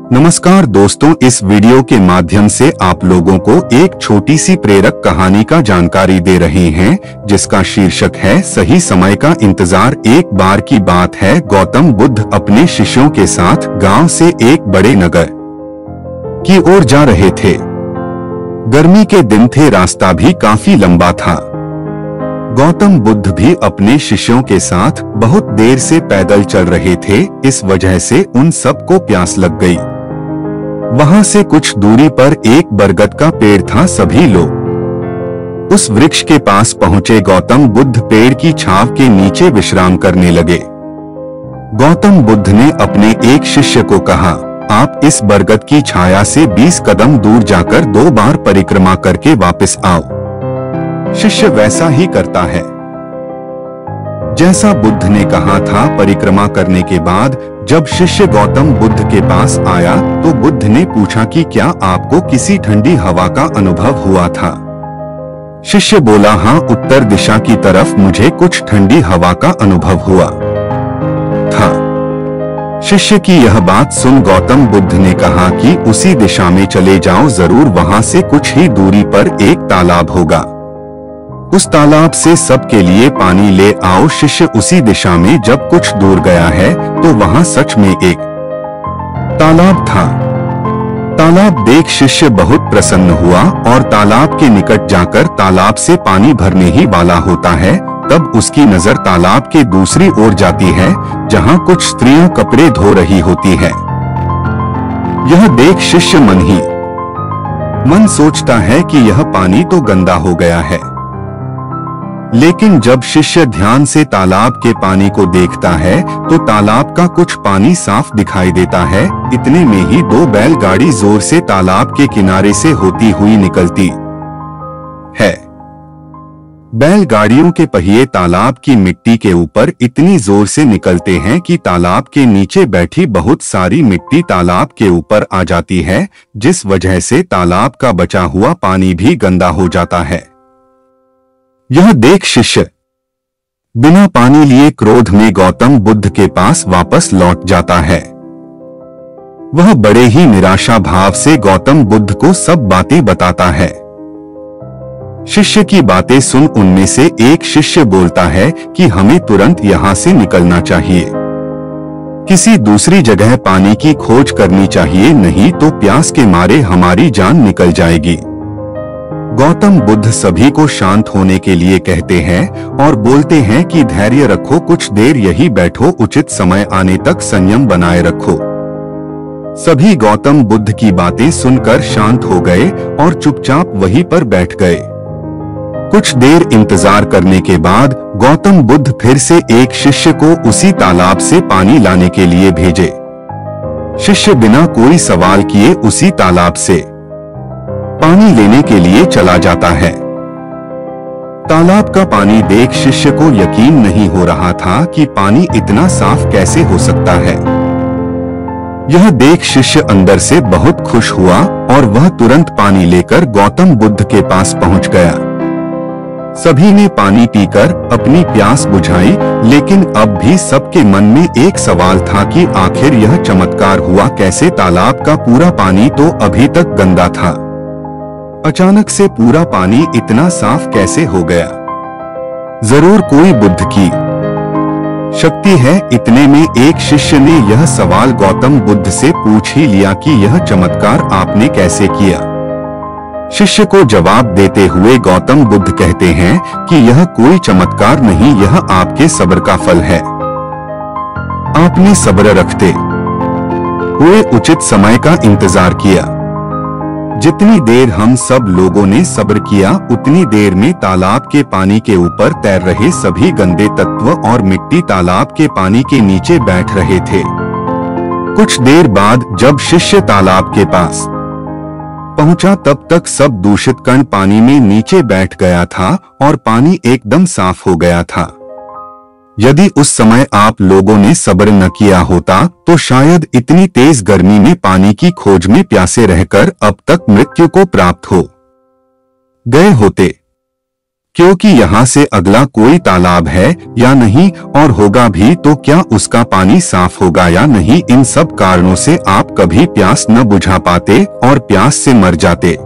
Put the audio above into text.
नमस्कार दोस्तों, इस वीडियो के माध्यम से आप लोगों को एक छोटी सी प्रेरक कहानी का जानकारी दे रहे हैं, जिसका शीर्षक है सही समय का इंतजार। एक बार की बात है, गौतम बुद्ध अपने शिष्यों के साथ गांव से एक बड़े नगर की ओर जा रहे थे। गर्मी के दिन थे, रास्ता भी काफी लंबा था। गौतम बुद्ध भी अपने शिष्यों के साथ बहुत देर से पैदल चल रहे थे, इस वजह से उन सबको प्यास लग गई। वहां से कुछ दूरी पर एक बरगद का पेड़ था। सभी लोग उस वृक्ष के पास पहुंचे। गौतम बुद्ध पेड़ की छांव के नीचे विश्राम करने लगे। गौतम बुद्ध ने अपने एक शिष्य को कहा, आप इस बरगद की छाया से 20 कदम दूर जाकर 2 बार परिक्रमा करके वापस आओ। शिष्य वैसा ही करता है जैसा बुद्ध ने कहा था। परिक्रमा करने के बाद जब शिष्य गौतम बुद्ध के पास आया तो बुद्ध ने पूछा कि क्या आपको किसी ठंडी हवा का अनुभव हुआ था। शिष्य बोला, हाँ, उत्तर दिशा की तरफ मुझे कुछ ठंडी हवा का अनुभव हुआ था। शिष्य की यह बात सुन गौतम बुद्ध ने कहा कि उसी दिशा में चले जाओ, जरूर वहां से कुछ ही दूरी पर एक तालाब होगा। उस तालाब से सबके लिए पानी ले आओ। शिष्य उसी दिशा में जब कुछ दूर गया है तो वहां सच में एक तालाब था। तालाब देख शिष्य बहुत प्रसन्न हुआ और तालाब के निकट जाकर तालाब से पानी भरने ही वाला होता है, तब उसकी नजर तालाब के दूसरी ओर जाती है, जहां कुछ स्त्रियां कपड़े धो रही होती है। यह देख शिष्य मन सोचता है कि यह पानी तो गंदा हो गया है। लेकिन जब शिष्य ध्यान से तालाब के पानी को देखता है तो तालाब का कुछ पानी साफ दिखाई देता है। इतने में ही 2 बैलगाड़ी जोर से तालाब के किनारे से होती हुई निकलती है। बैलगाड़ियों के पहिए तालाब की मिट्टी के ऊपर इतनी जोर से निकलते हैं कि तालाब के नीचे बैठी बहुत सारी मिट्टी तालाब के ऊपर आ जाती है, जिस वजह से तालाब का बचा हुआ पानी भी गंदा हो जाता है। यह देख शिष्य बिना पानी लिए क्रोध में गौतम बुद्ध के पास वापस लौट जाता है। वह बड़े ही निराशा भाव से गौतम बुद्ध को सब बातें बताता है। शिष्य की बातें सुन उनमें से एक शिष्य बोलता है कि हमें तुरंत यहां से निकलना चाहिए। किसी दूसरी जगह पानी की खोज करनी चाहिए, नहीं तो प्यास के मारे हमारी जान निकल जाएगी। गौतम बुद्ध सभी को शांत होने के लिए कहते हैं और बोलते हैं कि धैर्य रखो, कुछ देर यही बैठो, उचित समय आने तक संयम बनाए रखो। सभी गौतम बुद्ध की बातें सुनकर शांत हो गए और चुपचाप वहीं पर बैठ गए। कुछ देर इंतजार करने के बाद गौतम बुद्ध फिर से एक शिष्य को उसी तालाब से पानी लाने के लिए भेजे। शिष्य बिना कोई सवाल किए उसी तालाब से पानी लेने के लिए चला जाता है। तालाब का पानी देख शिष्य को यकीन नहीं हो रहा था कि पानी इतना साफ कैसे हो सकता है। यह देख शिष्य अंदर से बहुत खुश हुआ और वह तुरंत पानी लेकर गौतम बुद्ध के पास पहुंच गया। सभी ने पानी पीकर अपनी प्यास बुझाई, लेकिन अब भी सबके मन में एक सवाल था कि आखिर यह चमत्कार हुआ कैसे। तालाब का पूरा पानी तो अभी तक गंदा था, अचानक से पूरा पानी इतना साफ कैसे हो गया। जरूर कोई बुद्ध की शक्ति है। इतने में एक शिष्य ने यह सवाल गौतम बुद्ध से पूछ ही लिया कि यह चमत्कार आपने कैसे किया। शिष्य को जवाब देते हुए गौतम बुद्ध कहते हैं कि यह कोई चमत्कार नहीं, यह आपके सब्र का फल है। आपने सब्र रखते हुए उचित समय का इंतजार किया। जितनी देर हम सब लोगों ने सब्र किया, उतनी देर में तालाब के पानी के ऊपर तैर रहे सभी गंदे तत्व और मिट्टी तालाब के पानी के नीचे बैठ रहे थे। कुछ देर बाद जब शिष्य तालाब के पास पहुंचा, तब तक सब दूषित कण पानी में नीचे बैठ गया था और पानी एकदम साफ हो गया था। यदि उस समय आप लोगों ने सब्र न किया होता तो शायद इतनी तेज गर्मी में पानी की खोज में प्यासे रहकर अब तक मृत्यु को प्राप्त हो गए होते। क्योंकि यहाँ से अगला कोई तालाब है या नहीं, और होगा भी तो क्या उसका पानी साफ होगा या नहीं। इन सब कारणों से आप कभी प्यास न बुझा पाते और प्यास से मर जाते।